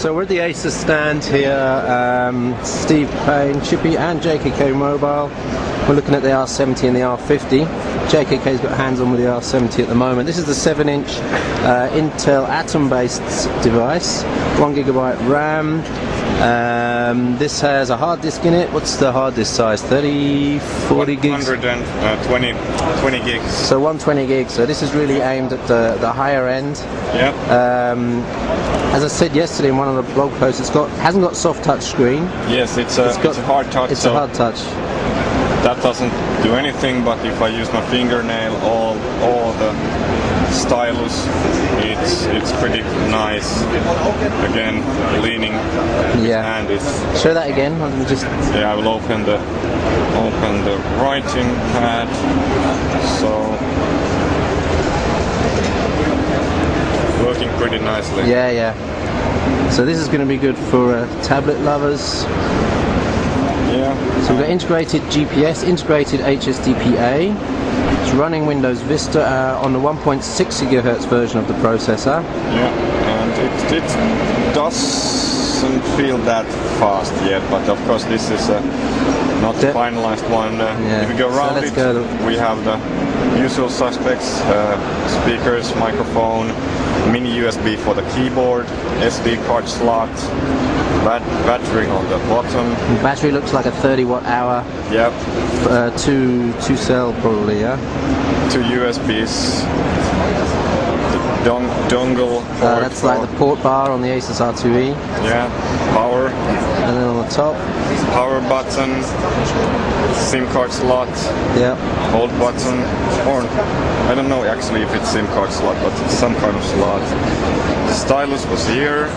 So we're at the Asus stand here, Steve Payne, Chippy and JKK Mobile. We're looking at the R70 and the R50. JKK's got hands on with the R70 at the moment. This is the 7-inch Intel Atom-based device, 1GB RAM. This has a hard disk in it. What's the hard disk size? 30, 40 gigs? 120 gigs. So 120 gigs. So this is really aimed at the higher end. Yep. As I said yesterday in one of the blog posts, hasn't got soft touch screen. Yes, it's a hard touch. It's a hard touch. That doesn't do anything, but if I use my fingernail or the stylus, it's pretty nice. Again, leaning hand is. Show that again. Yeah, I will open the writing pad. So working pretty nicely. Yeah. So this is going to be good for tablet lovers. Yeah. So we've got integrated GPS, integrated HSDPA. It's running Windows Vista on the 1.6 GHz version of the processor. Yeah, and it doesn't feel that fast yet, but of course this is not the finalized one. If we go around we have the usual suspects, speakers, microphone, mini USB for the keyboard, SD card slot, battery on the bottom. The battery looks like a 30 watt hour. Yep. Two cell probably, yeah. 2 USBs. Dongle. That's like the port bar on the Asus R2E. Yeah. Power. And then on the top, power button, SIM card slot. Yeah. Hold button. Or I don't know actually if it's SIM card slot, but it's some kind of slot. The stylus was here.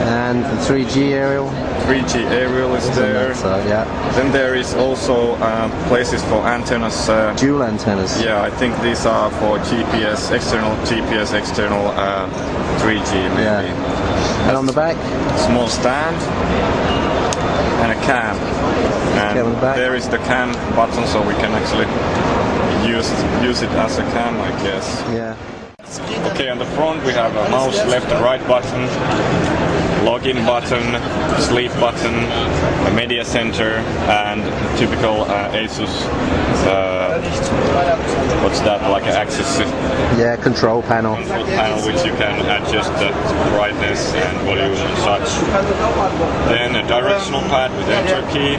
And the 3G aerial. 3G aerial is there. Side, yeah. Then there is also places for antennas. Dual antennas. Yeah, I think these are for GPS, external 3G maybe. Yeah. And on the back? Small stand and a cam. And on the back. There is the cam button, so we can actually use it as a cam, I guess. Yeah. Okay, on the front we have a mouse left and right button, login button, sleep button, a media center, and typical Asus, what's that, like an access control panel. Control panel which you can adjust the brightness and volume and such. Then a directional pad with enter key.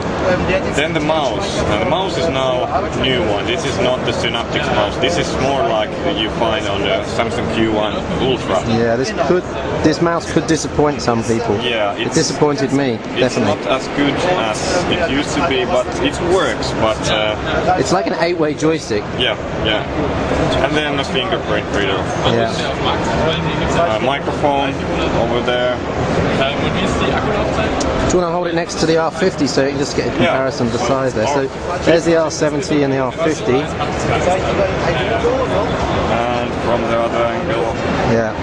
Then the mouse. And the mouse is now a new one. This is not the Synaptics mouse. This is more like you find on the Samsung Q1 Ultra. Yeah, this mouse could disappoint some people. Yeah, it disappointed me, definitely. It's not as good as it used to be, but it works. But it's like an 8-way joystick. Yeah. And then a fingerprint reader. Yeah. Microphone over there. Do you want to hold it next to the R50 so you can just get a comparison of the size there? So there's the R70 and the R50. And from the other angle. Yeah.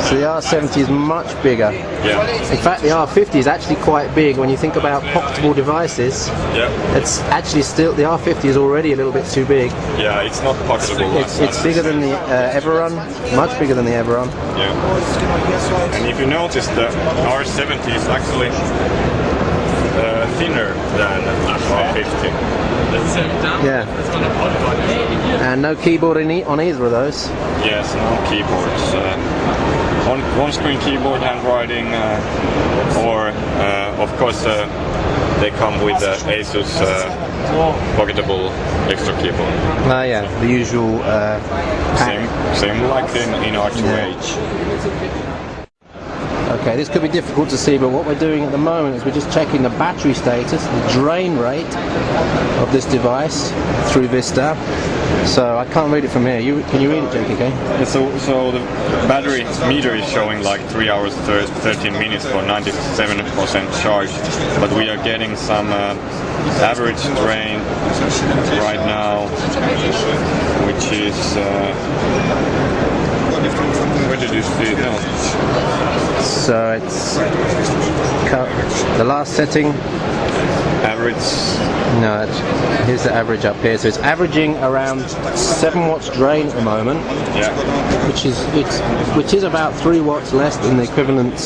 So the R70 is much bigger. Yeah. In fact, the R50 is actually quite big when you think about pocketable devices. Yeah. It's actually still, the R50 is already a little bit too big. Yeah, it's not pocketable. It's bigger than the Everrun, much bigger than the Everrun. Yeah. And if you notice, the R70 is actually thinner than R50. Yeah. And no keyboard on either of those. Yes, no keyboards. On-screen keyboard, handwriting, or of course they come with the Asus pocketable extra keyboard. Yeah, the usual same like in R2H. Okay, this could be difficult to see, but what we're doing at the moment is we're just checking the battery status, the drain rate of this device through Vista. So I can't read it from here. Can you read it, JKK? Yeah, so the battery meter is showing like 3 hours 13 minutes for 97% charge, but we are getting some average drain right now, which is where did you see it now? So it's the last setting. Average No, here's the average up here. So it's averaging around 7 watts drain at the moment. Yeah. Which is about 3 watts less than the equivalent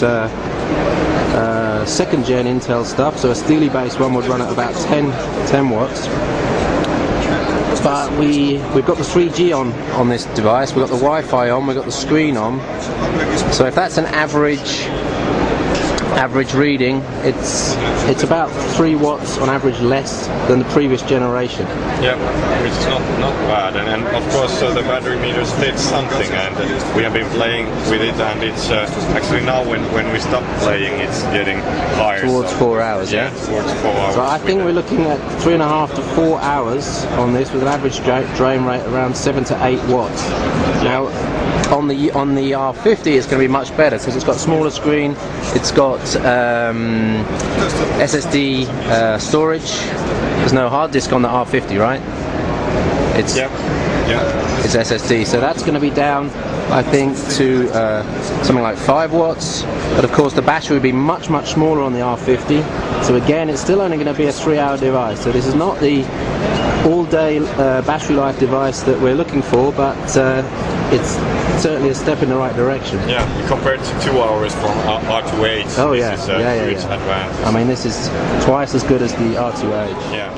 second gen Intel stuff. So a Steely based one would run at about 10 watts. But we've got the 3G on this device. We've got the Wi-Fi on. We've got the screen on. So if that's an average reading, it's about 3 watts on average less than the previous generation. Yeah, which is not bad, and of course the battery meters did something, and we have been playing with it, and it's actually now when we stop playing, it's getting higher. Towards 4 hours, yeah? Towards 4 hours. So I think we're looking at 3.5 to 4 hours on this with an average drain rate around 7 to 8 watts. Now, on the R50 it's going to be much better because it's got a smaller screen, it's got SSD storage. There's no hard disk on the R50, right? It's it's SSD, so that's going to be down, I think, to something like 5 watts. But of course the battery would be much smaller on the R50. So again, it's still only going to be a 3-hour device. So this is not the all-day battery life device that we're looking for, but it's certainly a step in the right direction. Yeah, compared to 2 hours from R2H. Oh yeah, this is a huge advance. I mean, this is twice as good as the R2H. Yeah.